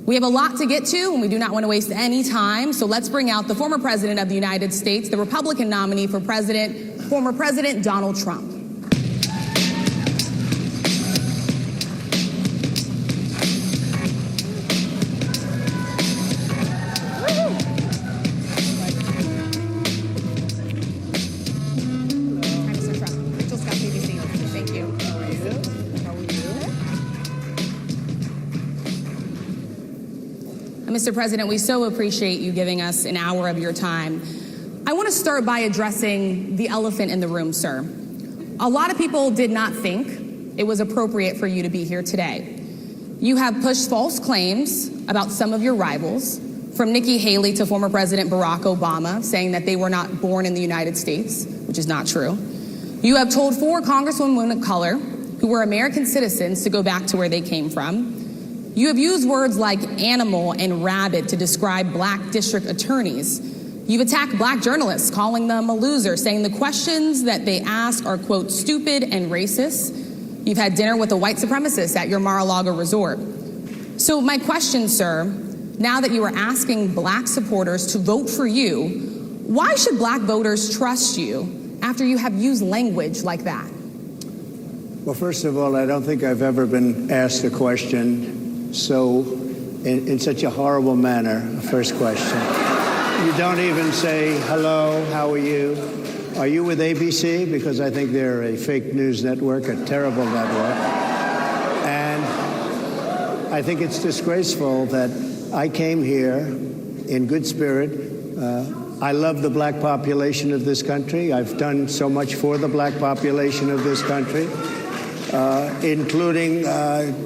We have a lot to get to, and we do not want to waste any time, so let's bring out the former president of the United States, the Republican nominee for president, former President Donald Trump. Mr. President, we so appreciate you giving us an hour of your time. I want to start by addressing the elephant in the room, sir. A lot of people did not think it was appropriate for you to be here today. You have pushed false claims about some of your rivals, from Nikki Haley to former President Barack Obama, saying that they were not born in the United States, which is not true. You have told 4 congresswomen of color who were American citizens to go back to where they came from. You have used words like animal and rabid to describe black district attorneys. You've attacked black journalists, calling them a loser, saying the questions that they ask are, quote, stupid and racist. You've had dinner with a white supremacist at your Mar-a-Lago resort. So my question, sir, now that you are asking black supporters to vote for you, why should black voters trust you after you have used language like that? Well, first of all, I don't think I've ever been asked a question so in such a horrible manner. First question. You don't even say, hello, how are you? Are you with ABC? Because I think they're a fake news network, a terrible network. And I think it's disgraceful that I came here in good spirit. I love the black population of this country. I've done so much for the black population of this country. Including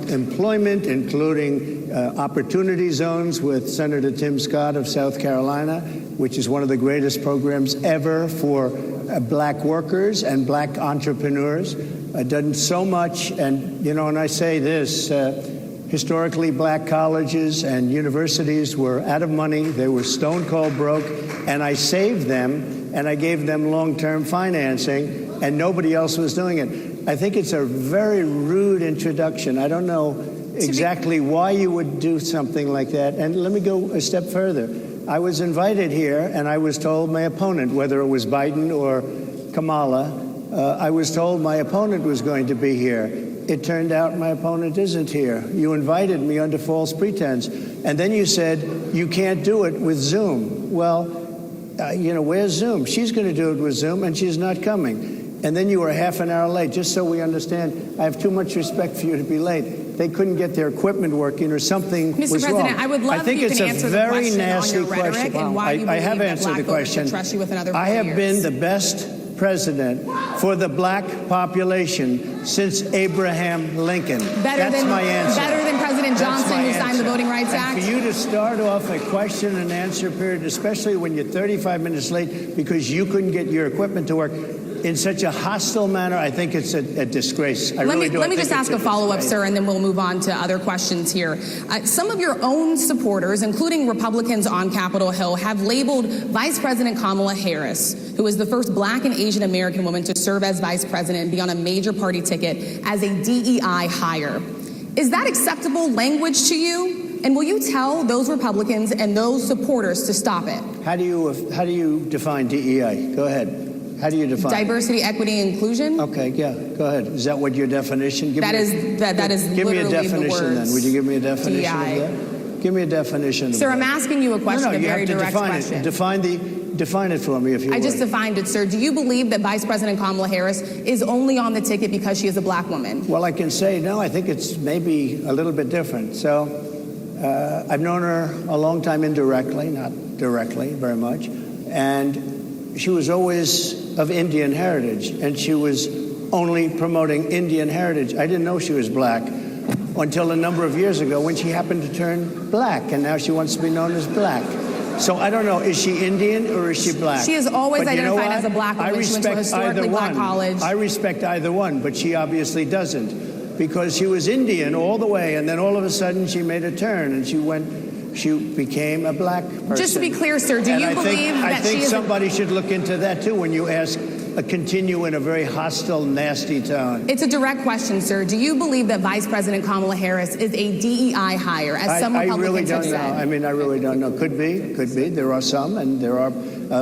employment, including opportunity zones with Senator Tim Scott of South Carolina, which is one of the greatest programs ever for black workers and black entrepreneurs. I've done so much, and, you know, and I say this, historically black colleges and universities were out of money. They were stone cold broke, and I saved them, and I gave them long-term financing, and nobody else was doing it. I think it's a very rude introduction. I don't know exactly why you would do something like that. And let me go a step further. I was invited here, and I was told my opponent, whether it was Biden or Kamala, I was told my opponent was going to be here. It turned out my opponent isn't here. You invited me under false pretense. And then you said, you can't do it with Zoom. Well, you know, where's Zoom? She's going to do it with Zoom, and she's not coming. And then you were half an hour late, just so we understand. I have too much respect for you to be late. They couldn't get their equipment working or something was wrong. Mr. President, I would love if you can answer the question on your rhetoric and why you believe that black voters should trust you with another 4 years. I have been the best president for the black population since Abraham Lincoln. That's my answer. Better than President Johnson, who signed the Voting Rights Act? And for you to start off a question and answer period, especially when you're 35 minutes late because you couldn't get your equipment to work, in such a hostile manner, I think it's a disgrace. Let me just ask a follow-up, sir, and then we'll move on to other questions here. Some of your own supporters, including Republicans on Capitol Hill, have labeled Vice President Kamala Harris, who is the first black and Asian American woman to serve as vice president and be on a major party ticket, as a DEI hire. Is that acceptable language to you? And will you tell those Republicans and those supporters to stop it? How do you define DEI? Go ahead. How do you define diversity, equity, and inclusion? Okay, yeah, go ahead. Is that what your definition? That is give me a definition the words then. Would you give me a definition DEI. of that? Give me a definition. Sir, of I'm that. asking you a question, no, a very direct question. Define it for me, if you would. I just defined it, sir. Do you believe that Vice President Kamala Harris is only on the ticket because she is a black woman? Well, I can say no. I think it's maybe a little bit different. So I've known her a long time indirectly, not directly very much, and she was always of Indian heritage, and she was only promoting Indian heritage. I didn't know she was black until a number of years ago when she happened to turn black, and now she wants to be known as black. So I don't know, is she Indian or is she black? She is always identified as a black woman. She went to a historically black college. I respect either one, but she obviously doesn't, because she was Indian all the way, and then all of a sudden she made a turn, and she became a black person. Just to be clear, sir, do you believe that she is... I think somebody should look into that, too, when you ask continue in a very hostile, nasty tone. It's a direct question, sir. Do you believe that Vice President Kamala Harris is a DEI hire, as some I Republicans really don't have know. said? I mean, I really don't know. Could be. There are some, and there are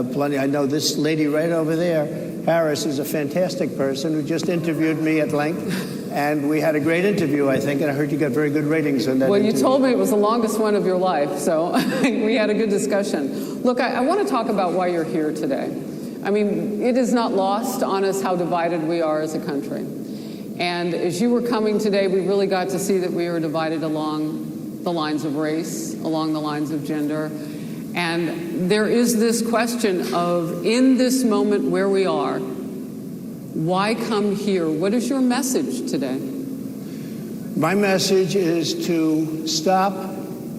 plenty. I know this lady right over there, Harris, is a fantastic person who just interviewed me at length. And we had a great interview, I think, and I heard you got very good ratings on that. Well, interview. you told me it was the longest one of your life, so we had a good discussion. Look, I want to talk about why you're here today. I mean, it is not lost on us how divided we are as a country. And as you were coming today, we really got to see that we are divided along the lines of race, along the lines of gender. And there is this question of, in this moment where we are, why come here? What is your message today? My message is to stop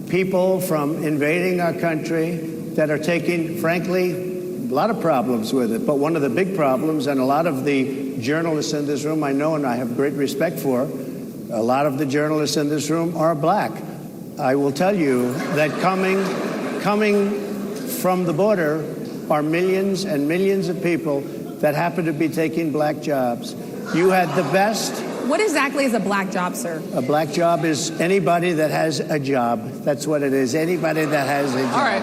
people from invading our country that are taking, frankly, a lot of problems with it. But one of the big problems, and a lot of the journalists in this room I know and I have great respect for, a lot of the journalists in this room are black. I will tell you that coming from the border are millions and millions of people that happen to be taking black jobs. You had the best. What exactly is a black job, sir? A black job is anybody that has a job. That's what it is. Anybody that has a job. All right.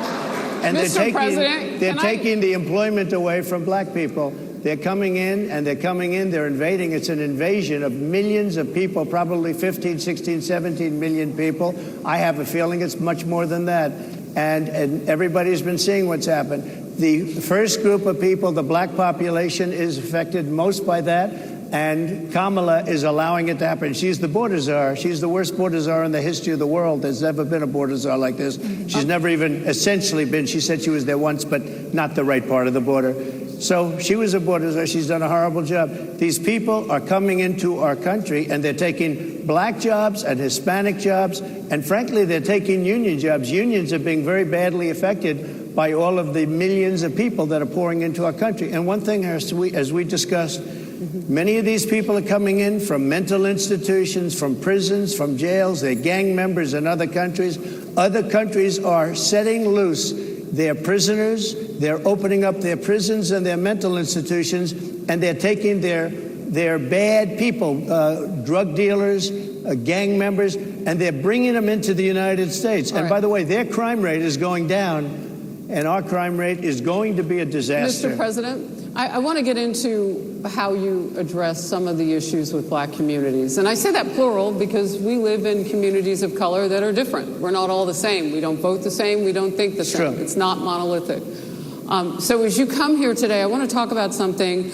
And Mr. President, they're taking the employment away from black people. They're coming in, they're invading. It's an invasion of millions of people, probably 15, 16, 17 million people. I have a feeling it's much more than that. And everybody's been seeing what's happened. The first group of people, the black population, is affected most by that, and Kamala is allowing it to happen. She's the border czar. She's the worst border czar in the history of the world. There's never been a border czar like this. She's never even essentially been. She said she was there once, but not the right part of the border. So she was a border czar. She's done a horrible job. These people are coming into our country, and they're taking black jobs and Hispanic jobs, and frankly, they're taking union jobs. Unions are being very badly affected by all of the millions of people that are pouring into our country. And one thing, as we discussed, many of these people are coming in from mental institutions, from prisons, from jails. They're gang members in other countries. Other countries are setting loose their prisoners. They're opening up their prisons and their mental institutions, and they're taking their bad people, drug dealers, gang members, and they're bringing them into the United States. And by the way, their crime rate is going down, and our crime rate is going to be a disaster. Mr. President, I want to get into how you address some of the issues with black communities. And I say that plural because we live in communities of color that are different. We're not all the same. We don't vote the same. We don't think the same. True. It's not monolithic. So as you come here today, I want to talk about something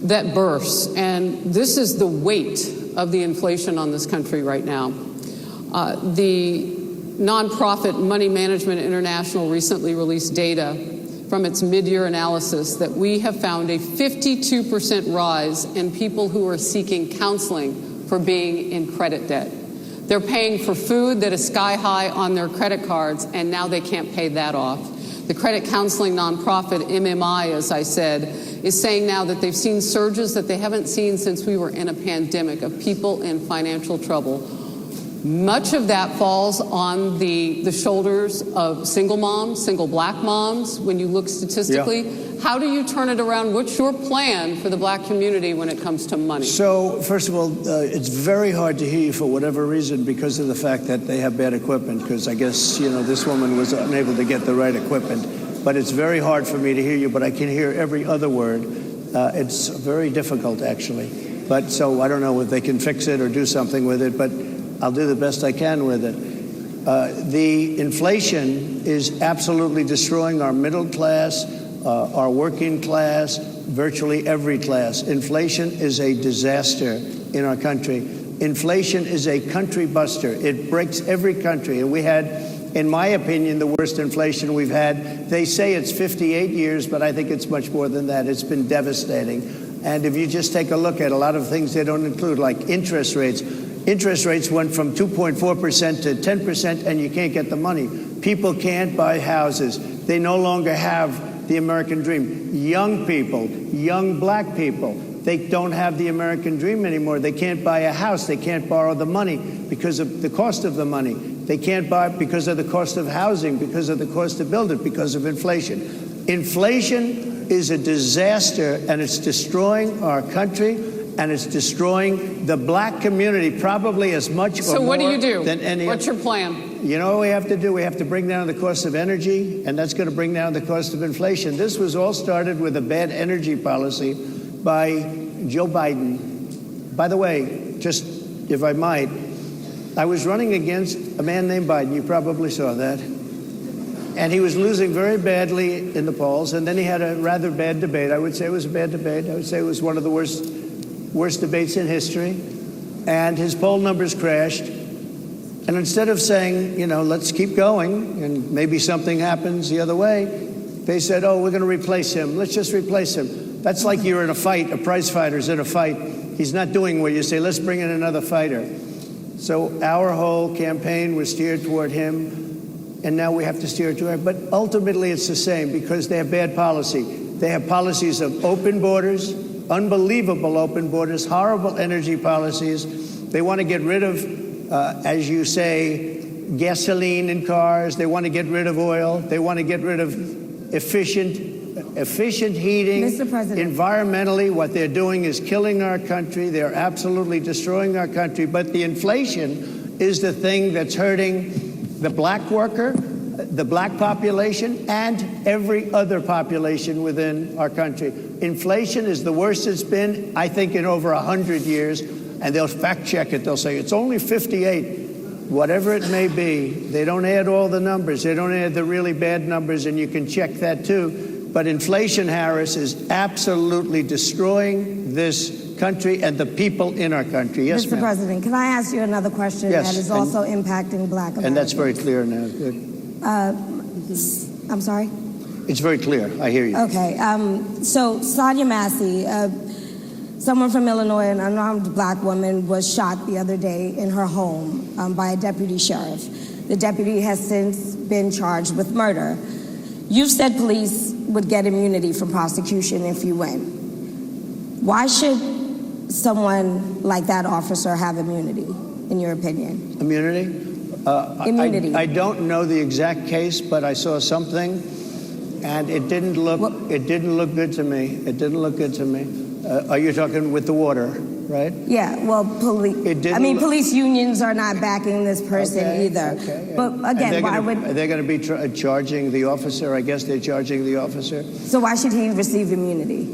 that bursts. And this is the weight of the inflation on this country right now. The nonprofit Money Management International recently released data from its mid-year analysis that we have found a 52% rise in people who are seeking counseling for being in credit debt. They're paying for food that is sky high on their credit cards, and now they can't pay that off. The credit counseling nonprofit MMI, as I said, is saying now that they've seen surges that they haven't seen since we were in a pandemic of people in financial trouble. Much of that falls on the shoulders of single moms, single black moms. When you look statistically, how do you turn it around? What's your plan for the black community when it comes to money? So, first of all, it's very hard to hear you for whatever reason because of the fact that they have bad equipment, because I guess, this woman was unable to get the right equipment. But it's very hard for me to hear you, but I can hear every other word. It's very difficult, actually. But so I don't know if they can fix it or do something with it, but I'll do the best I can with it. The inflation is absolutely destroying our middle class, our working class, virtually every class. Inflation is a disaster in our country. Inflation is a country buster. It breaks every country. And we had, in my opinion, the worst inflation we've had. They say it's 58 years, but I think it's much more than that. It's been devastating. And if you just take a look at a lot of things they don't include, like interest rates. Interest rates went from 2.4% to 10%, and you can't get the money. People can't buy houses. They no longer have the American dream. Young people, young black people, they don't have the American dream anymore. They can't buy a house. They can't borrow the money because of the cost of the money. They can't buy it because of the cost of housing, because of the cost to build it, because of inflation. Inflation is a disaster, and it's destroying our country, and it's destroying the black community probably as much or more than any. What's your plan? You know what we have to do? We have to bring down the cost of energy, and that's going to bring down the cost of inflation. This was all started with a bad energy policy by Joe Biden. By the way, just if I might, I was running against a man named Biden. You probably saw that. And he was losing very badly in the polls, and then he had a rather bad debate. I would say it was a bad debate. I would say it was one of the worst debates in history. And his poll numbers crashed. And instead of saying, you know, let's keep going and maybe something happens the other way, they said, oh, we're going to replace him. Let's just replace him. That's like you're in a fight, a prize fighter's in a fight. He's not doing what you say, let's bring in another fighter. So our whole campaign was steered toward him, and now we have to steer toward him. But ultimately it's the same because they have bad policy. They have policies of open borders, unbelievable open borders, horrible energy policies. They want to get rid of as you say, gasoline in cars. They want to get rid of oil. They want to get rid of efficient heating. Mr. President. Environmentally, what they're doing is killing our country. They're absolutely destroying our country. But the inflation is the thing that's hurting the black worker, the black population, and every other population within our country. Inflation is the worst it's been, I think, in over 100 years. And they'll fact check it. They'll say it's only 58, whatever it may be. They don't add all the numbers. They don't add the really bad numbers, and you can check that too. But inflation, Harris, is absolutely destroying this country and the people in our country. Yes, Mr. ma'am. President, can I ask you another question Yes, that is also impacting black Americans? And that's very clear now. Good. I'm sorry? It's very clear. I hear you. Okay. So Sonia Massey, someone from Illinois, an unarmed black woman, was shot the other day in her home by a deputy sheriff. The deputy has since been charged with murder. You've said police would get immunity from prosecution if you win. Why should someone like that officer have immunity, in your opinion? Immunity? Immunity. I don't know the exact case, but I saw something, and it didn't look good to me. It didn't look good to me. Are you talking with the water, right? Yeah, well, police unions are not backing this person either. Okay. But again, why would... Are they going to be charging the officer? I guess they're charging the officer. So why should he receive immunity?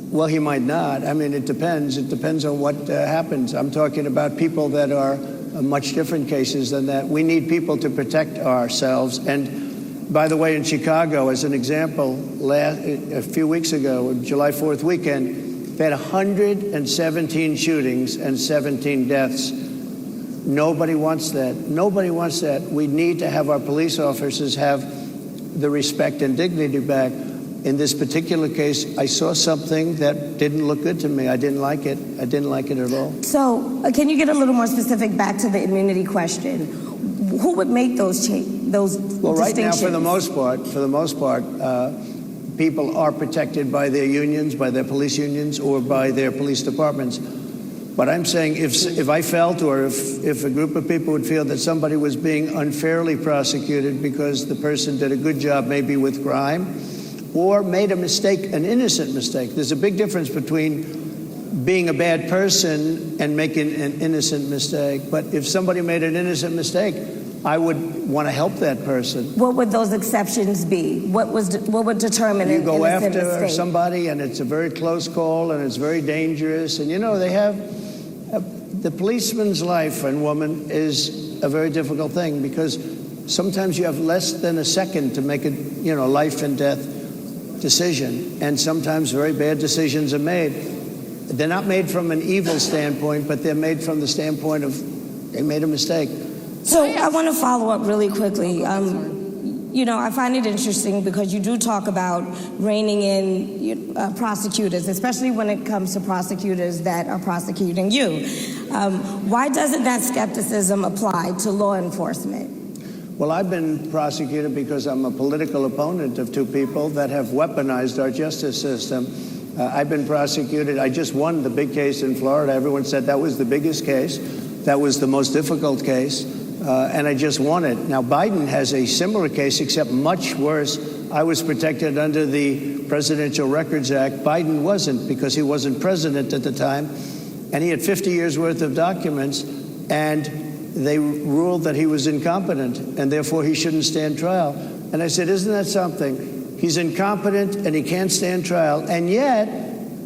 Well, he might not. I mean, it depends. It depends on what happens. I'm talking about people that are much different cases than that. We need people to protect ourselves. And by the way, in Chicago, as an example, a few weeks ago, July 4th weekend, they had 117 shootings and 17 deaths. Nobody wants that. Nobody wants that. We need to have our police officers have the respect and dignity back. In this particular case, I saw something that didn't look good to me. I didn't like it. I didn't like it at all. So can you get a little more specific back to the immunity question? Who would make those Well, right now, for the most part, people are protected by their unions, by their police unions, or by their police departments. But I'm saying if I felt, or if a group of people would feel that somebody was being unfairly prosecuted because the person did a good job maybe with crime, or made a mistake, an innocent mistake. There's a big difference between being a bad person and making an innocent mistake. But if somebody made an innocent mistake, I would want to help that person. What would those exceptions be? What would determine an innocent mistake? You go after somebody, and it's a very close call, and it's very dangerous. And you know, they have the policeman's life, and woman, is a very difficult thing because sometimes you have less than a second to make a life and death decision, and sometimes very bad decisions are made. They're not made from an evil standpoint, but they're made from the standpoint of they made a mistake. So I want to follow up really quickly. I find it interesting because you do talk about reining in prosecutors, especially when it comes to prosecutors that are prosecuting you. Why doesn't that skepticism apply to law enforcement? Well, I've been prosecuted because I'm a political opponent of two people that have weaponized our justice system. I've been prosecuted. I just won the big case in Florida. Everyone said that was the biggest case. That was the most difficult case. and I just won it. Now, Biden has a similar case, except much worse. I was protected under the Presidential Records Act. Biden wasn't, because he wasn't president at the time, and he had 50 years worth of documents, and they ruled that he was incompetent, and therefore he shouldn't stand trial. And I said, isn't that something? He's incompetent, and he can't stand trial, and yet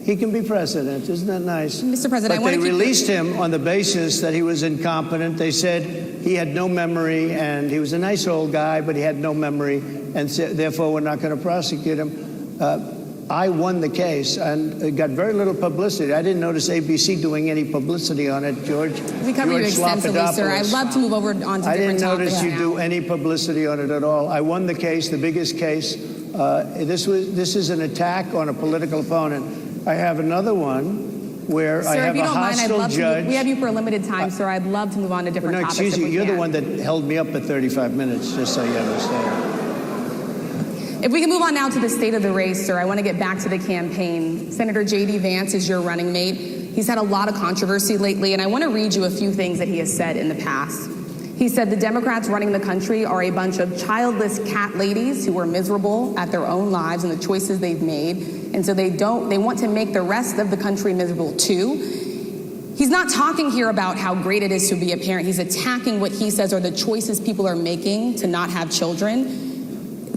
he can be president. Isn't that nice? Mr. President, but they released him on the basis that he was incompetent. They said he had no memory, and he was a nice old guy, but he had no memory, and therefore we're not going to prosecute him. I won the case, and it got very little publicity. I didn't notice ABC doing any publicity on it, George. We covered you extensively, sir. I'd love to move over on to different topics. I didn't notice you do any publicity on it at all. I won the case, the biggest case. This is an attack on a political opponent. I have another one where I have a hostile judge. We have you for a limited time, sir. I'd love to move on to different topics. Excuse you. You're the one that held me up at 35 minutes, just so you understand. If we can move on now to the state of the race, sir, I want to get back to the campaign. Senator J.D. Vance is your running mate. He's had a lot of controversy lately, and I want to read you a few things that he has said in the past. He said the Democrats running the country are a bunch of childless cat ladies who are miserable at their own lives and the choices they've made, and so they want to make the rest of the country miserable too. He's not talking here about how great it is to be a parent. He's attacking what he says are the choices people are making to not have children.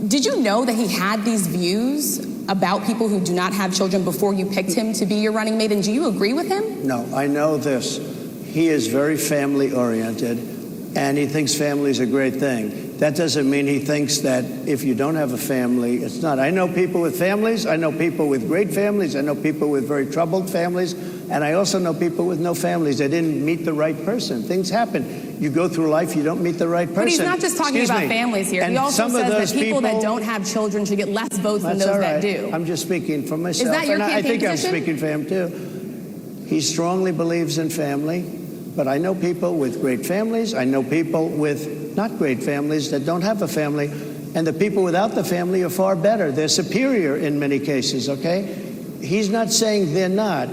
Did you know that he had these views about people who do not have children before you picked him to be your running mate, and do you agree with him? No, I know this. He is very family-oriented, and he thinks family is a great thing. That doesn't mean he thinks that if you don't have a family, it's not. I know people with families. I know people with great families. I know people with very troubled families. And I also know people with no families. They didn't meet the right person. Things happen. You go through life, you don't meet the right person. But he's not just talking about families here. He also says that people that don't have children should get less votes than those that do. I'm just speaking for myself. Is that your campaign I think position? I'm speaking for him, too. He strongly believes in family. But I know people with great families. I know people with not great families that don't have a family. And the people without the family are far better. They're superior in many cases, okay? He's not saying they're not.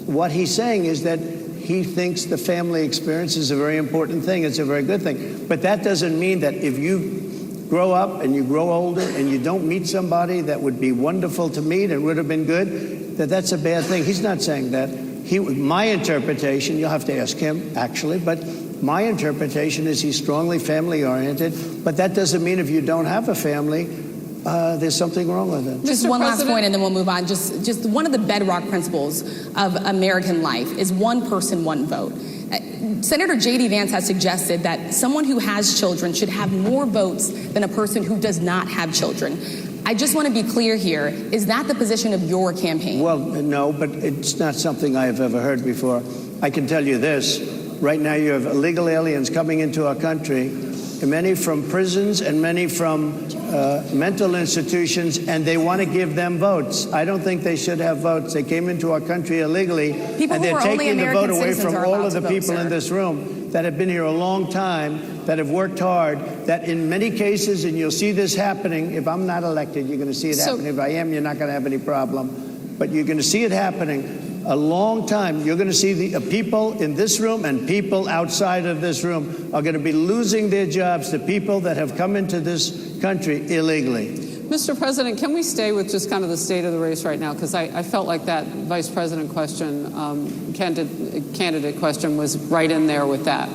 What he's saying is that he thinks the family experience is a very important thing. It's a very good thing. But that doesn't mean that if you grow up and you grow older and you don't meet somebody that would be wonderful to meet and would have been good, that that's a bad thing. He's not saying that. My interpretation, you'll have to ask him, actually, but my interpretation is he's strongly family-oriented, but that doesn't mean if you don't have a family, there's something wrong with it. Just one last point, and then we'll move on. Just one of the bedrock principles of American life is one person, one vote. Senator J.D. Vance has suggested that someone who has children should have more votes than a person who does not have children. I just want to be clear here. Is that the position of your campaign? Well, no, but it's not something I have ever heard before. I can tell you this. Right now you have illegal aliens coming into our country, many from prisons and many from mental institutions, and they want to give them votes. I don't think they should have votes. They came into our country illegally, and they're taking the vote away from all of the people in this room that have been here a long time, that have worked hard, that in many cases, and you'll see this happening, if I'm not elected, you're going to see it happening. If I am, you're not going to have any problem. But you're going to see it happening a long time. You're going to see the people in this room and people outside of this room are going to be losing their jobs to people that have come into this country illegally. Mr. President, can we stay with just kind of the state of the race right now? Because I felt like that vice president question, candidate question was right in there with that.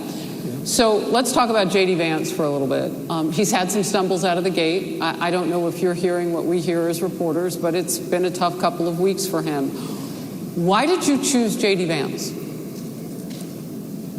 So let's talk about J.D. Vance for a little bit. He's had some stumbles out of the gate. I don't know if you're hearing what we hear as reporters, but it's been a tough couple of weeks for him. Why did you choose J.D. Vance?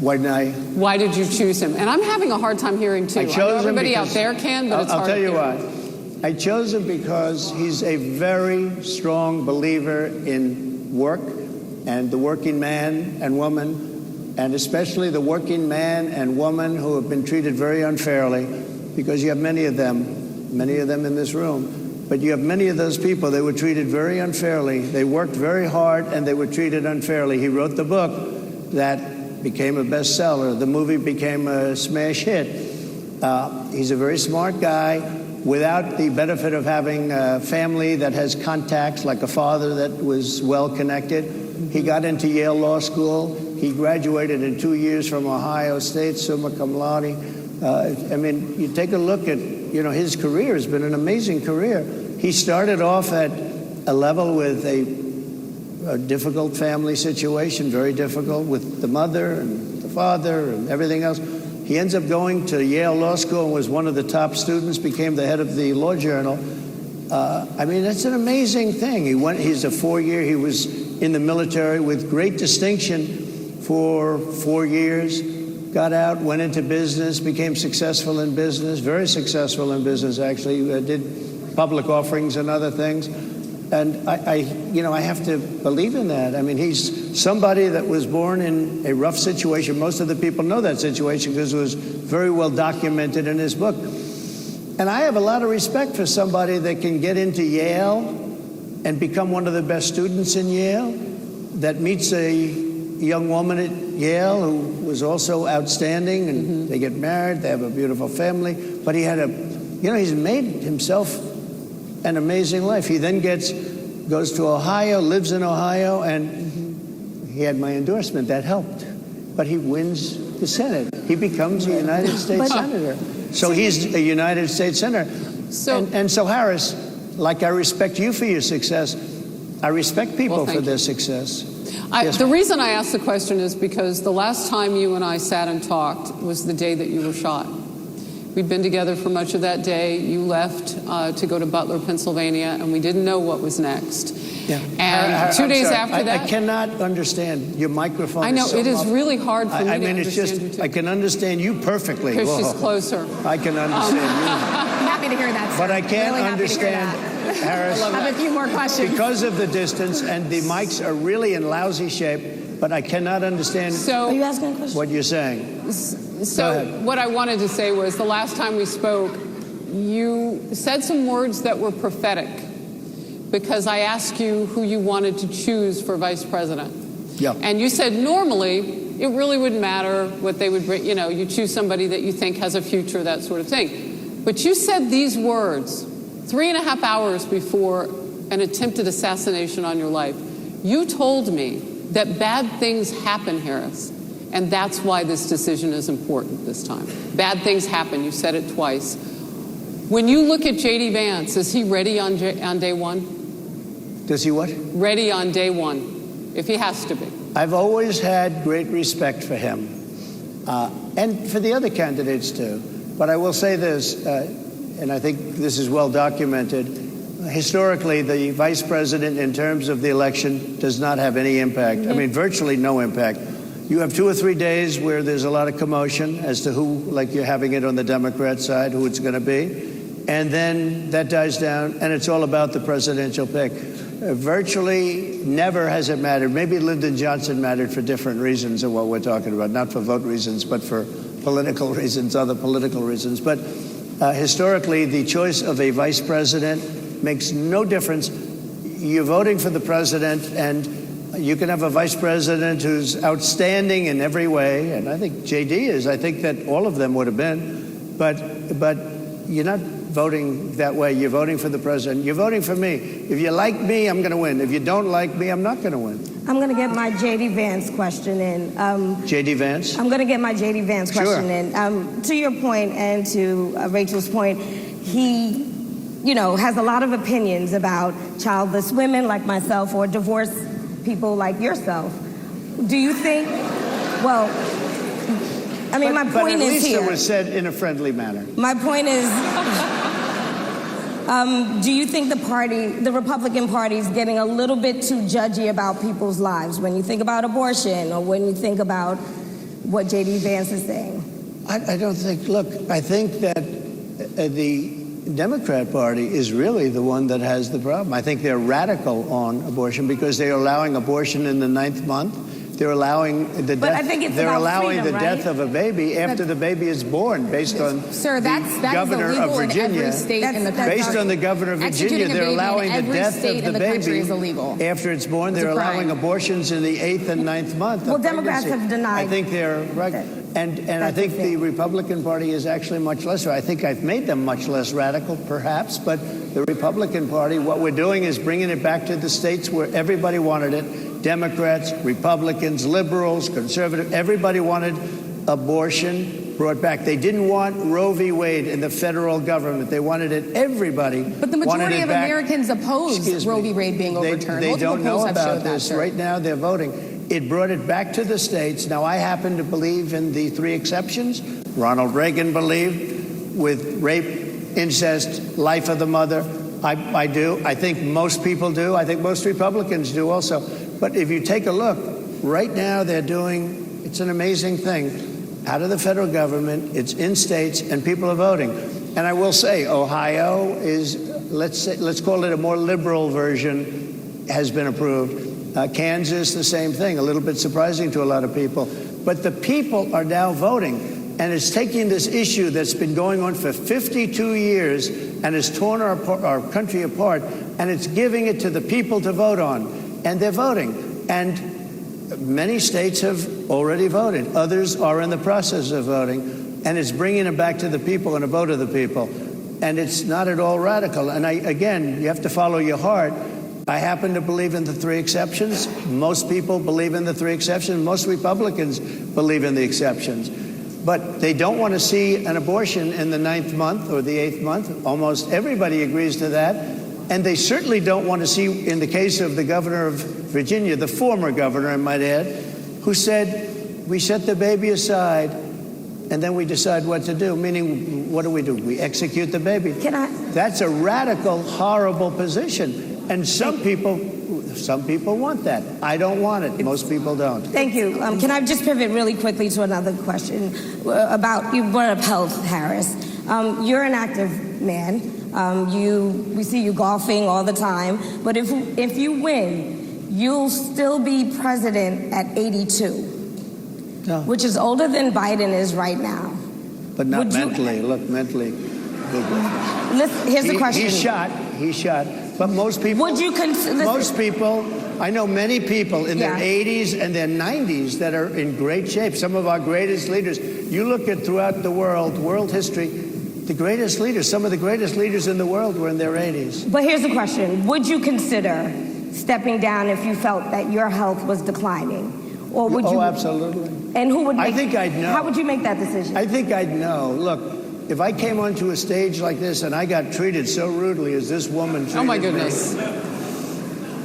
Why did you choose him? And I'm having a hard time hearing, too. I know everybody out there can, but it's hard to hear. I'll tell you why. I chose him because he's a very strong believer in work and the working man and woman, and especially the working man and woman who have been treated very unfairly, because you have many of them in this room, but you have many of those people, they were treated very unfairly. They worked very hard and they were treated unfairly. He wrote the book that became a bestseller. The movie became a smash hit. He's a very smart guy. Without the benefit of having a family that has contacts, like a father that was well-connected, he got into Yale Law School. He graduated in 2 years from Ohio State, summa cum laude. I mean, you take a look at, his career has been an amazing career. He started off at a level with a difficult family situation, very difficult with the mother and the father and everything else. He ends up going to Yale Law School and was one of the top students, became the head of the Law Journal. I mean, that's an amazing thing. He's a 4-year, he was in the military with great distinction for 4 years, got out, went into business, became successful in business, very successful in business, actually, did public offerings and other things. And I have to believe in that. I mean, he's somebody that was born in a rough situation. Most of the people know that situation because it was very well documented in his book. And I have a lot of respect for somebody that can get into Yale and become one of the best students in Yale, that meets a young woman at Yale who was also outstanding, and they get married, they have a beautiful family. But he had he's made himself an amazing life. He then goes to Ohio, lives in Ohio, and he had my endorsement. That helped. But he wins the Senate. He becomes a United States Senator. So he's a United States Senator. So Harris, like I respect you for your success, I respect people for their success. The reason I asked the question is because the last time you and I sat and talked was the day that you were shot. We'd been together for much of that day. You left to go to Butler, Pennsylvania, and we didn't know what was next. Yeah. And 2 days after that... I cannot understand. Your microphone I know, is so it is muffled. really hard for me to understand it's just, you too. I can understand you perfectly. Because she's closer. I can understand you. I'm happy to hear that, sir. But I can't really understand, Harris. I have a few more questions. Because of the distance, and the mics are really in lousy shape, but I cannot understand So, Are you asking a question? what you're saying. So what I wanted to say was the last time we spoke, you said some words that were prophetic because I asked you who you wanted to choose for vice president. Yeah. And you said normally it really wouldn't matter what they would bring. You choose somebody that you think has a future, that sort of thing. But you said these words 3.5 hours before an attempted assassination on your life. You told me that bad things happen, Harris. And that's why this decision is important this time. Bad things happen. You said it twice. When you look at J.D. Vance, is he ready on day one? Does he what? Ready on day one, if he has to be. I've always had great respect for him, and for the other candidates too. But I will say this, and I think this is well documented. Historically, the vice president, in terms of the election, does not have any impact. I mean, virtually no impact. You have 2 or 3 days where there's a lot of commotion as to who, like you're having it on the Democrat side, who it's going to be. And then that dies down, and it's all about the presidential pick. Virtually never has it mattered. Maybe Lyndon Johnson mattered for different reasons of what we're talking about, not for vote reasons, but for political reasons, other political reasons. But historically, the choice of a vice president makes no difference. You're voting for the president, and you can have a vice president who's outstanding in every way, and I think J.D. is. I think that all of them would have been. But you're not voting that way. You're voting for the president. You're voting for me. If you like me, I'm going to win. If you don't like me, I'm not going to win. I'm going to get my J.D. Vance question in. J.D. Vance? I'm going to get my J.D. Vance question Sure. in. To your point and to Rachel's point, he, has a lot of opinions about childless women like myself or divorced people like yourself. Do you think, well, I mean, my point is here. But at least it was said in a friendly manner. My point is, do you think the Republican Party is getting a little bit too judgy about people's lives when you think about abortion or when you think about what J.D. Vance is saying? I don't think, look, I think that the Democrat Party is really the one that has the problem. I think they're radical on abortion because they're allowing abortion in the 9th month. They're allowing the But death. I think it's they're about allowing freedom, the right? death of a baby after the baby is born, based on Sir, the that governor is of illegal in Virginia. every state in the country. Based on the governor of Virginia, Executing a they're baby in allowing the every death state of in the the country baby is illegal. after it's born. It's They're a allowing crime. abortions in the 8th and 9th month. Well, of Democrats pregnancy. have denied I think they're right. that. And I think the Republican Party is actually much less. I think I've made them much less radical, perhaps. But the Republican Party, what we're doing is bringing it back to the states where everybody wanted it. Democrats, Republicans, liberals, conservatives, everybody wanted abortion brought back. They didn't want Roe v. Wade in the federal government. They wanted it, everybody But the wanted majority it of back. Americans oppose Excuse Roe me. v. Wade being overturned. They Multiple don't know polls have about showed that, this. sir. Right now, they're voting. It brought it back to the states. Now, I happen to believe in the three exceptions. Ronald Reagan believed with rape, incest, life of the mother. I do. I think most people do. I think most Republicans do also. But if you take a look, right now they're doing, it's an amazing thing, out of the federal government, it's in states, and people are voting. And I will say, Ohio is, let's call it a more liberal version, has been approved. Kansas, the same thing, a little bit surprising to a lot of people. But the people are now voting, and it's taking this issue that's been going on for 52 years and has torn our country apart, and it's giving it to the people to vote on. And they're voting. And many states have already voted. Others are in the process of voting. And it's bringing it back to the people and a vote of the people. And it's not at all radical. And again, you have to follow your heart. I happen to believe in the three exceptions. Most people believe in the three exceptions. Most Republicans believe in the exceptions. But they don't want to see an abortion in the 9th month or the 8th month. Almost everybody agrees to that. And they certainly don't want to see, in the case of the governor of Virginia, the former governor, I might add, who said, we set the baby aside and then we decide what to do. Meaning, what do? We execute the baby. That's a radical, horrible position. And some people want that. I don't want it. Most people don't. Thank you. Can I just pivot really quickly to another question about, you brought up health, Harris. You're an active man. We see you golfing all the time. But if you win, you'll still be president at 82, No. which is older than Biden is right now. But not mentally. Look, mentally. Here's the question. He's shot. But most people, Would you consider? most people, I know many people in their 80s and their 90s that are in great shape. Some of our greatest leaders. You look at throughout the world history, the greatest leaders, some of the greatest leaders in the world were in their 80s. But here's the question. Would you consider stepping down if you felt that your health was declining? Or would you? Oh, absolutely. And who would I think I'd know. How would you make that decision? I think I'd know. Look, if I came onto a stage like this and I got treated so rudely as this woman treated Oh my me, goodness.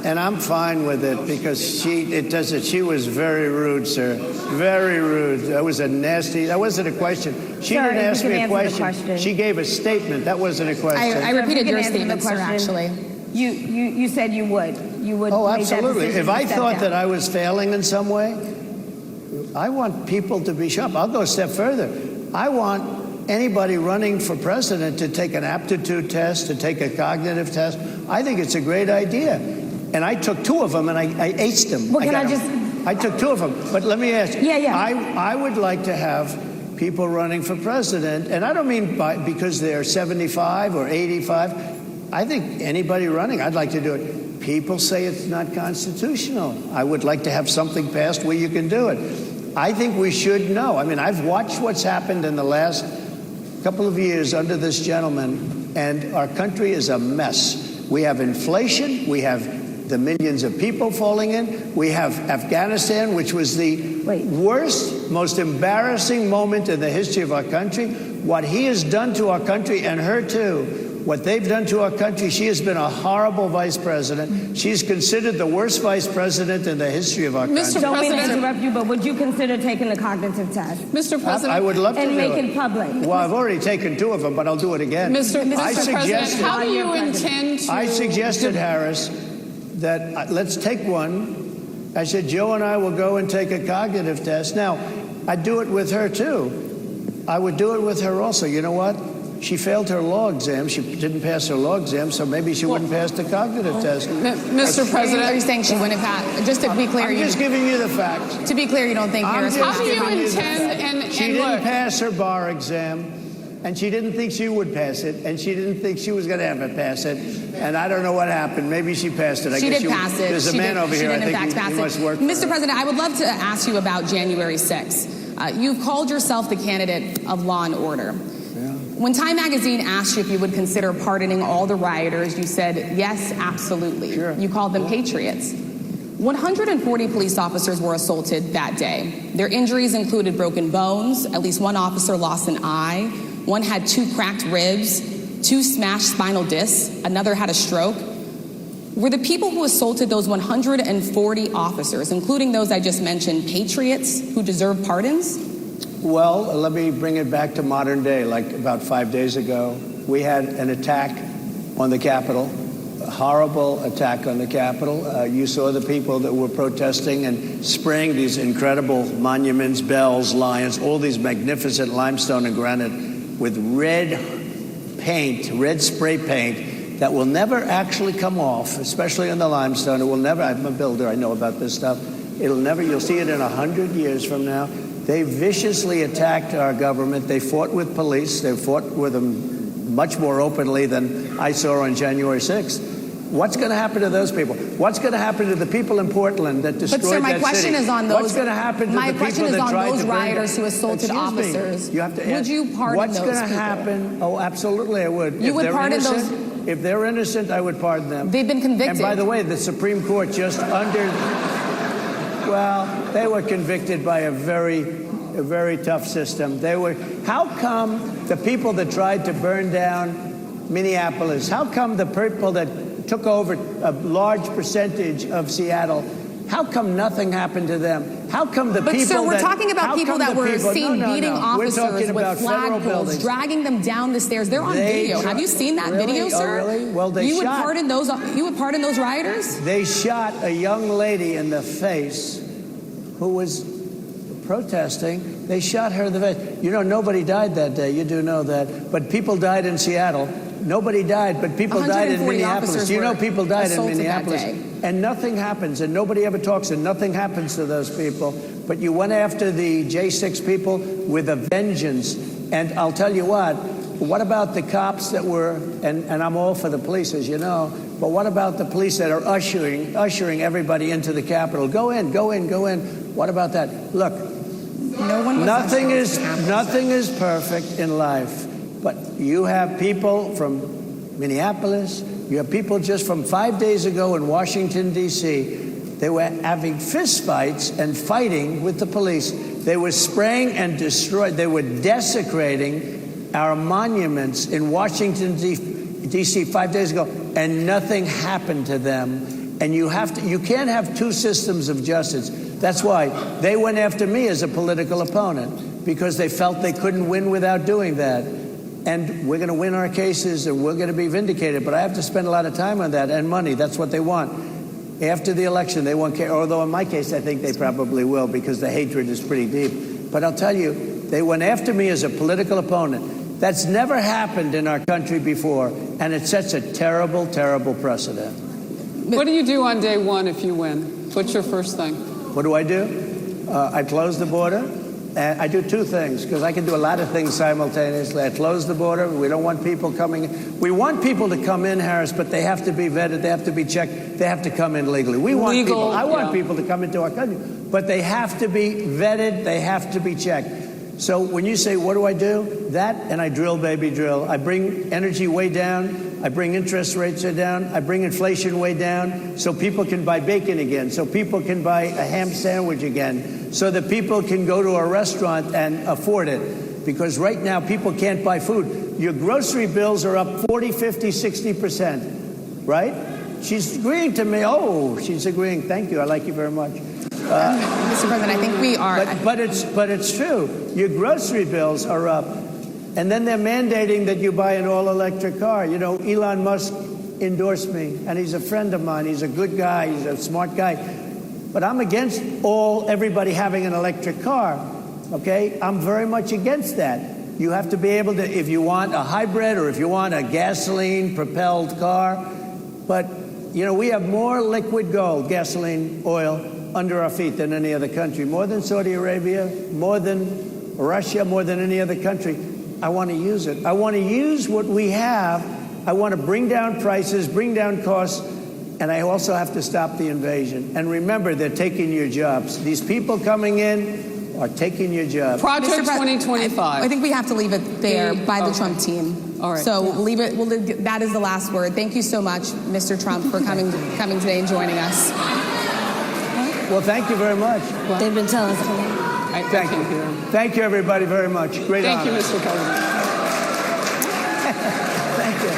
and I'm fine with it because she was very rude, sir. Very rude. That wasn't a question. She didn't ask me a question. She gave a statement. That wasn't a question. I repeated your answer the statement, sir, question. actually. You said you would. You would Oh, make that absolutely. decision If I to step thought down. that I was failing in some way, I want people to be sharp. I'll go a step further. I want anybody running for president to take an aptitude test, to take a cognitive test. I think it's a great idea. And I took 2 of them and I aced them. Well, I took 2 of them. But let me ask you. Yeah. I would like to have people running for president, and I don't mean because they're 75 or 85. I think anybody running, I'd like to do it. People say it's not constitutional. I would like to have something passed where you can do it. I think we should know. I mean, I've watched what's happened in the last couple of years under this gentleman, and our country is a mess. We have inflation. We have the millions of people falling in. We have Afghanistan, which was the worst, most embarrassing moment in the history of our country. What he has done to our country, and her too, what they've done to our country, she has been a horrible vice president. She's considered the worst vice president in the history of our country. Don't mean to interrupt you, but would you consider taking the cognitive test? Mr. President. I would love to and do make it public. Well, I've already taken 2 of them, but I'll do it again. Mr. President, how do you intend to... I suggested, Harris, that let's take one. I said, Joe and I will go and take a cognitive test. Now, I'd do it with her, too. I would do it with her also. You know what? She failed her law exam. She didn't pass her law exam, so maybe she wouldn't pass the cognitive test. Mr. President, Are you saying she wouldn't pass? Just to be clear, I'm just giving you the facts. to be clear, you don't think Harris? how do you intend? She didn't pass her bar exam, and she didn't think she would pass it, and she didn't think she was going to ever pass it. And I don't know what happened. Maybe she passed it. She did pass it. There's a man over here. I think he must work. Mr. President, I would love to ask you about January 6th. You've called yourself the candidate of law and order. When Time Magazine asked you if you would consider pardoning all the rioters, you said, yes, absolutely. Sure. You called them patriots. 140 police officers were assaulted that day. Their injuries included broken bones, at least one officer lost an eye, one had 2 cracked ribs, 2 smashed spinal discs, another had a stroke. Were the people who assaulted those 140 officers, including those I just mentioned, patriots who deserve pardons? Well, let me bring it back to modern day. Like about 5 days ago, we had an attack on the Capitol, a horrible attack on the Capitol. You saw the people that were protesting and spraying these incredible monuments, bells, lions, all these magnificent limestone and granite with red paint, red spray paint that will never actually come off, especially in the limestone. It will never, I'm a builder, I know about this stuff. It'll never, you'll see it in 100 years from now. They viciously attacked our government. They fought with police. They fought with them much more openly than I saw on January 6th. What's going to happen to those people? What's going to happen to the people in Portland that destroyed that city? But sir, my question is on those. What's going to happen to the people that tried to bring My question is on those rioters who assaulted officers. You have to would you pardon those people? What's going to happen? Oh, absolutely, I would. You would pardon those? If they're innocent, I would pardon them. They've been convicted. And by the way, the Supreme Court just well, they were convicted by a very tough system. How come the people that tried to burn down Minneapolis, how come the people that took over a large percentage of Seattle, how come nothing happened to them? How come the people sir, we're talking about people that were seen beating No. officers with flagpoles, dragging them down the stairs. They're on video. Have you seen that video, sir? Oh, really? Well, you would pardon those rioters? They shot a young lady in the face who was protesting. They shot her in the face. You know, nobody died that day. You do know that. But people died in Seattle. Nobody died, but people died in Minneapolis. You know, people died in Minneapolis. And nothing happens, and nobody ever talks, and nothing happens to those people. But you went after the J6 people with a vengeance. And I'll tell you what about the cops that were, and I'm all for the police, as you know, but what about the police that are ushering everybody into the Capitol? Go in. What about that? Look, nothing is perfect in life. But you have people from Minneapolis, you have people just from 5 days ago in Washington, D.C. They were having fistfights and fighting with the police. They were spraying and destroying. They were desecrating our monuments in Washington, D.C. 5 days ago, and nothing happened to them. And you can't have two systems of justice. That's why they went after me as a political opponent, because they felt they couldn't win without doing that. And we're going to win our cases, and we're going to be vindicated. But I have to spend a lot of time on that and money. That's what they want. After the election, they won't care. Although in my case, I think they probably will, because the hatred is pretty deep. But I'll tell you, they went after me as a political opponent. That's never happened in our country before, and it sets a terrible, terrible precedent. What do you do on day one if you win? What's your first thing? What do? I close the border. And I do two things, because I can do a lot of things simultaneously. I close the border. We don't want people coming in. We want people to come in, Harris, but they have to be vetted. They have to be checked. They have to come in legally. We want people. I want people to come into our country, but they have to be vetted. They have to be checked. So when you say, what do? That, and I drill, baby, drill. I bring energy way down. I bring interest rates down. I bring inflation way down, so people can buy bacon again, so people can buy a ham sandwich again, so that people can go to a restaurant and afford it. Because right now, people can't buy food. Your grocery bills are up 40, 50, 60%, right? She's agreeing to me. Oh, she's agreeing. Thank you. I like you very much. Mr. President, I think we are. But it's true. Your grocery bills are up. And then they're mandating that you buy an all-electric car. You know, Elon Musk endorsed me, and he's a friend of mine. He's a good guy. He's a smart guy. But I'm against everybody having an electric car, okay? I'm very much against that. You have to be able to, if you want a hybrid or if you want a gasoline-propelled car. But, you know, we have more liquid gold, gasoline, oil, under our feet than any other country. More than Saudi Arabia, more than Russia, more than any other country. I want to use it. I want to use what we have. I want to bring down prices, bring down costs, and I also have to stop the invasion. And remember, they're taking your jobs. These people coming in are taking your jobs. Project 2025. I think we have to leave it there by the Trump team. All right. So leave it. Well, that is the last word. Thank you so much, Mr. Trump, for coming today and joining us. Well, thank you very much. They've been telling us. Thank you. Thank you, everybody, very much. Great Thank honor. you, Mr. President. Thank you.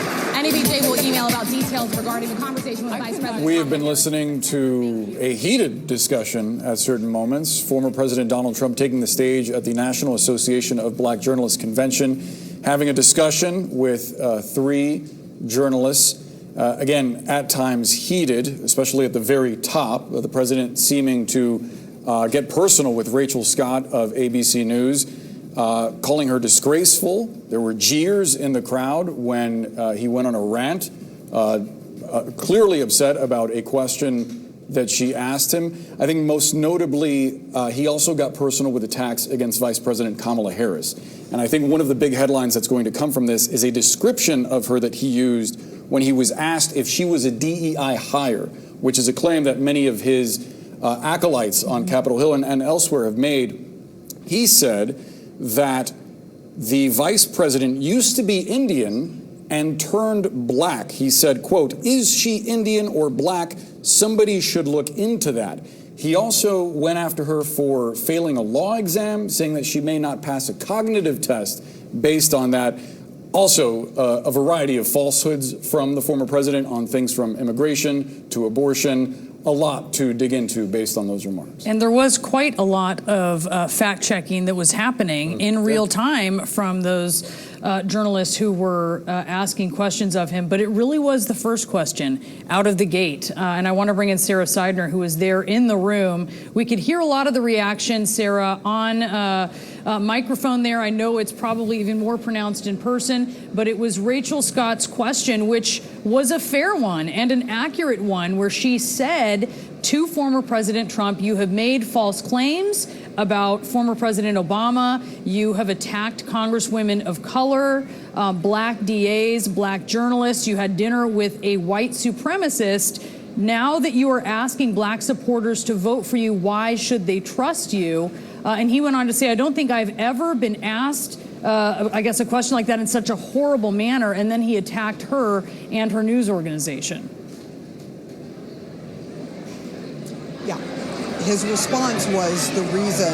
NABJ will email about details regarding the conversation with Vice President. We have been listening to a heated discussion at certain moments. Former President Donald Trump taking the stage at the National Association of Black Journalists Convention, having a discussion with three journalists. Again, at times heated, especially at the very top. The president seeming to get personal with Rachel Scott of ABC News, calling her disgraceful. There were jeers in the crowd when he went on a rant, clearly upset about a question that she asked him. I think most notably, he also got personal with attacks against Vice President Kamala Harris. And I think one of the big headlines that's going to come from this is a description of her that he used when he was asked if she was a DEI hire, which is a claim that many of his acolytes on Capitol Hill and elsewhere have made. He said that the vice president used to be Indian and turned black. He said, quote, "Is she Indian or black? Somebody should look into that." He also went after her for failing a law exam, saying that she may not pass a cognitive test based on that. Also, a variety of falsehoods from the former president on things from immigration to abortion. A lot to dig into based on those remarks. And there was quite a lot of fact-checking that was happening in real time from those journalists who were asking questions of him. But it really was the first question out of the gate. And I want to bring in Sarah Seidner, who was there in the room. We could hear a lot of the reaction, Sarah, on microphone there. I know it's probably even more pronounced in person, but it was Rachel Scott's question, which was a fair one and an accurate one, where she said to former President Trump, "You have made false claims about former President Obama. You have attacked congresswomen of color, black DAs, black journalists. You had dinner with a white supremacist. Now that you are asking black supporters to vote for you, why should they trust you?" And he went on to say, "I don't think I've ever been asked, I guess, a question like that in such a horrible manner." And then he attacked her and her news organization. Yeah. His response was the reason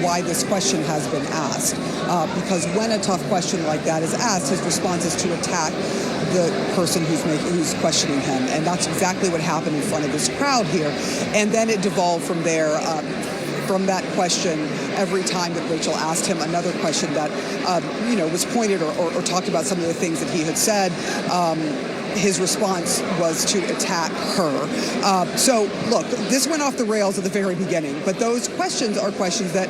why this question has been asked. Because when a tough question like that is asked, his response is to attack the person who's questioning him. And that's exactly what happened in front of this crowd here. And then it devolved from there. From that question, every time that Rachel asked him another question that, was pointed or talked about some of the things that he had said, his response was to attack her. So, look, this went off the rails at the very beginning, but those questions are questions that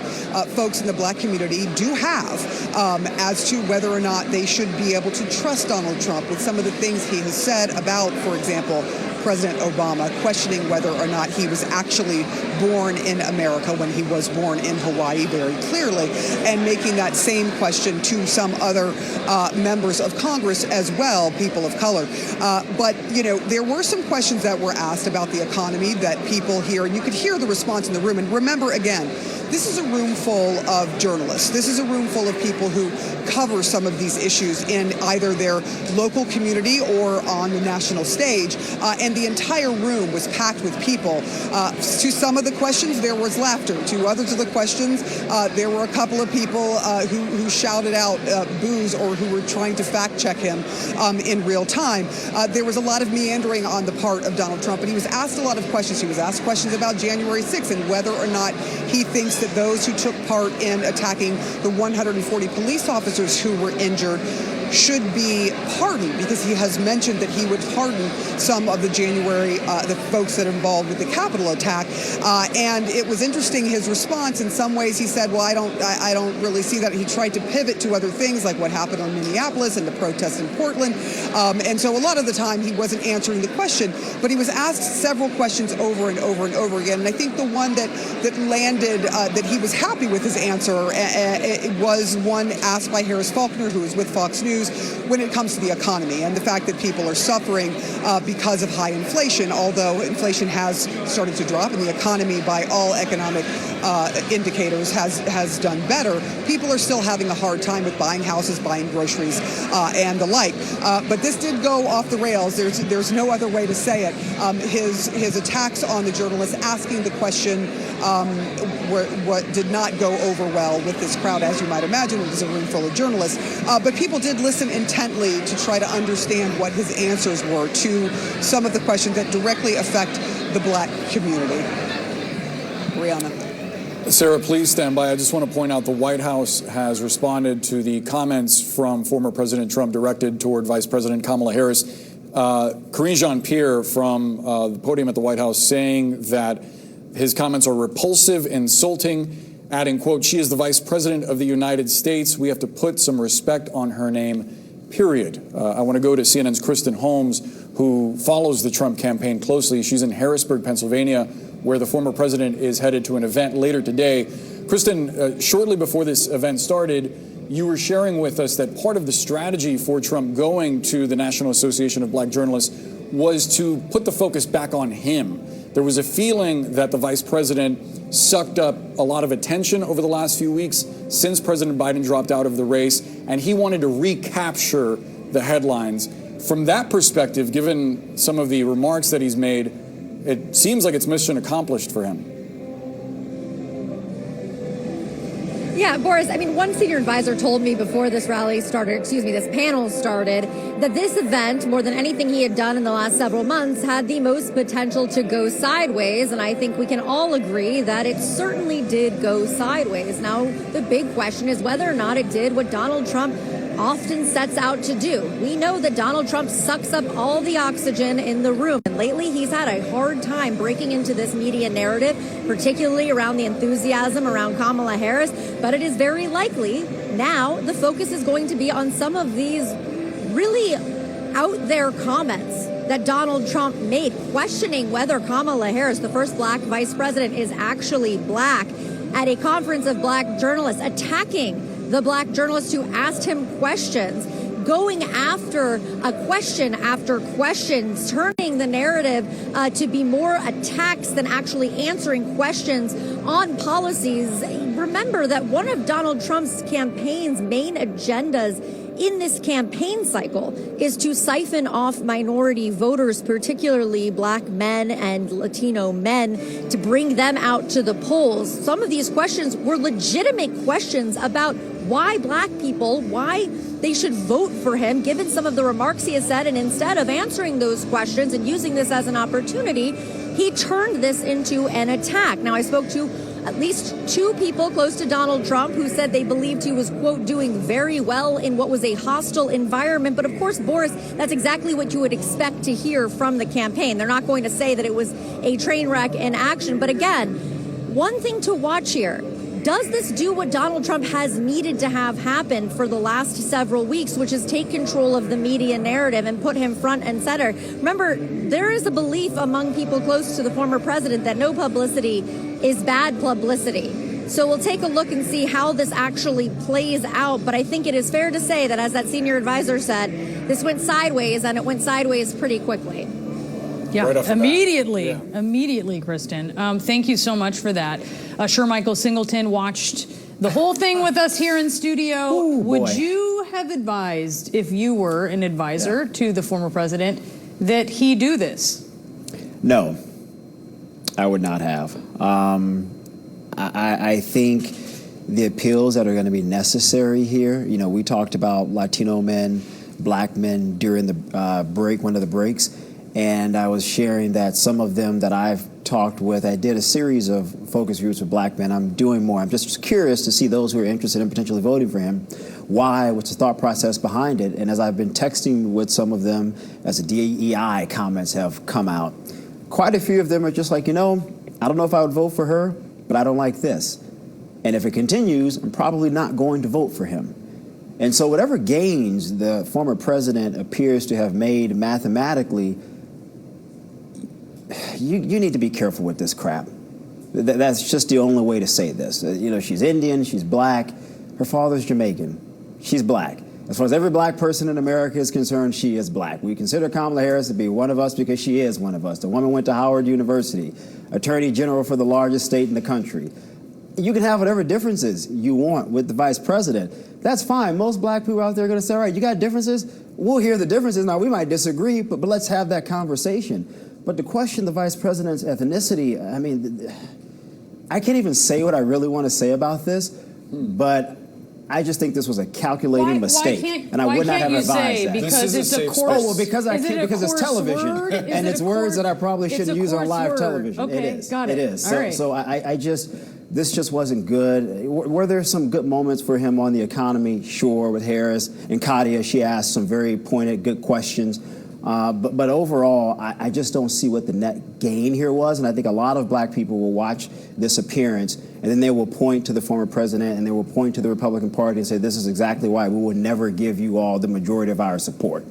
folks in the black community do have as to whether or not they should be able to trust Donald Trump with some of the things he has said about, for example, President Obama, questioning whether or not he was actually born in America when he was born in Hawaii very clearly, and making that same question to some other members of Congress as well, people of color. But, there were some questions that were asked about the economy that people hear, and you could hear the response in the room. And remember, again, this is a room full of journalists. This is a room full of people who cover some of these issues in either their local community or on the national stage. And the entire room was packed with people. To some of the questions, there was laughter. To others of the questions, there were a couple of people who shouted out boos or who were trying to fact check him in real time. There was a lot of meandering on the part of Donald Trump, and he was asked a lot of questions. He was asked questions about January 6th and whether or not he thinks that those who took part in attacking the 140 police officers who were injured should be pardoned, because he has mentioned that he would pardon some of the the folks that are involved with the Capitol attack. And it was interesting, his response. In some ways, he said, well, I don't really see that. He tried to pivot to other things, like what happened in Minneapolis and the protests in Portland. And so a lot of the time, he wasn't answering the question, but he was asked several questions over and over and over again. And I think the one that landed, that he was happy with his answer, it was one asked by Harris Faulkner, who was with Fox News, news when it comes to the economy and the fact that people are suffering because of high inflation, although inflation has started to drop and the economy by all economic indicators has done better. People are still having a hard time with buying houses, buying groceries, and the like. But this did go off the rails. There's no other way to say it. His attacks on the journalists, asking the question, what did not go over well with this crowd, as you might imagine. It was a room full of journalists. But people did listen intently to try to understand what his answers were to some of the questions that directly affect the black community. Brianna. Sarah, please stand by. I just want to point out the White House has responded to the comments from former President Trump directed toward Vice President Kamala Harris. Karine Jean-Pierre from the podium at the White House saying that his comments are repulsive, insulting, adding, quote, "She is the Vice President of the United States. We have to put some respect on her name, period." I want to go to CNN's Kristen Holmes, who follows the Trump campaign closely. She's in Harrisburg, Pennsylvania, where the former president is headed to an event later today. Kristen, shortly before this event started, you were sharing with us that part of the strategy for Trump going to the National Association of Black Journalists was to put the focus back on him. There was a feeling that the vice president sucked up a lot of attention over the last few weeks since President Biden dropped out of the race, and he wanted to recapture the headlines. From that perspective, given some of the remarks that he's made, it seems like it's mission accomplished for him. Yeah, Boris, I mean, one senior advisor told me before this this panel started, that this event, more than anything he had done in the last several months, had the most potential to go sideways. And I think we can all agree that it certainly did go sideways. Now, the big question is whether or not it did what Donald Trump often sets out to do. We know that Donald Trump sucks up all the oxygen in the room. And lately, he's had a hard time breaking into this media narrative, particularly around the enthusiasm around Kamala Harris. But it is very likely now the focus is going to be on some of these really out there comments that Donald Trump made, questioning whether Kamala Harris, the first black vice president, is actually black, at a conference of black journalists, attacking the black journalists who asked him questions, going after question after question, turning the narrative to be more attacks than actually answering questions on policies. Remember that one of Donald Trump's campaign's main agendas in this campaign cycle is to siphon off minority voters, particularly black men and Latino men, to bring them out to the polls. Some of these questions were legitimate questions about why black people, why they should vote for him, given some of the remarks he has said. And instead of answering those questions and using this as an opportunity, he turned this into an attack. Now, I spoke to at least two people close to Donald Trump who said they believed he was, quote, doing very well in what was a hostile environment. But of course, Boris, that's exactly what you would expect to hear from the campaign. They're not going to say that it was a train wreck in action. But again, one thing to watch here. Does this do what Donald Trump has needed to have happen for the last several weeks, which is take control of the media narrative and put him front and center? Remember, there is a belief among people close to the former president that no publicity is bad publicity. So we'll take a look and see how this actually plays out. But I think it is fair to say that, as that senior advisor said, this went sideways, and it went sideways pretty quickly. Yeah, Right immediately, Kristen. Thank you so much for that. Sure, Michael Singleton watched the whole thing with us here in studio. Ooh, Would boy. you have advised, if you were an advisor to the former president, that he do this? No, I would not have. I think the appeals that are going to be necessary here, you know, we talked about Latino men, black men during the break, one of the breaks, and I was sharing that some of them that I've talked with, I did a series of focus groups with black men. I'm doing more. I'm just curious to see those who are interested in potentially voting for him. Why? What's the thought process behind it? And as I've been texting with some of them, as the DEI comments have come out, quite a few of them are just like, you know, I don't know if I would vote for her, but I don't like this. And if it continues, I'm probably not going to vote for him. And so whatever gains the former president appears to have made mathematically, you need to be careful with this crap. That's just the only way to say this. You know, she's Indian, she's black, her father's Jamaican, she's black. As far as every black person in America is concerned, she is black. We consider Kamala Harris to be one of us because she is one of us. The woman went to Howard University, Attorney General for the largest state in the country. You can have whatever differences you want with the vice president. That's fine. Most black people out there are going to say, all right, you got differences? We'll hear the differences. Now, we might disagree, but let's have that conversation. But to question the vice president's ethnicity, I mean, I can't even say what I really want to say about this, but I just think this was a calculating mistake, and I would not have advised that. Because it's a coarse. Oh well, because I can't, because it's television, and it's words that I probably shouldn't use on live television. Okay, it is. got it. It is. All right. So this just wasn't good. Were there some good moments for him on the economy? Sure, with Harris and Katia, she asked some very pointed, good questions. But overall, I just don't see what the net gain here was. And I think a lot of black people will watch this appearance, and then they will point to the former president and they will point to the Republican Party and say, this is exactly why we will never give you all the majority of our support.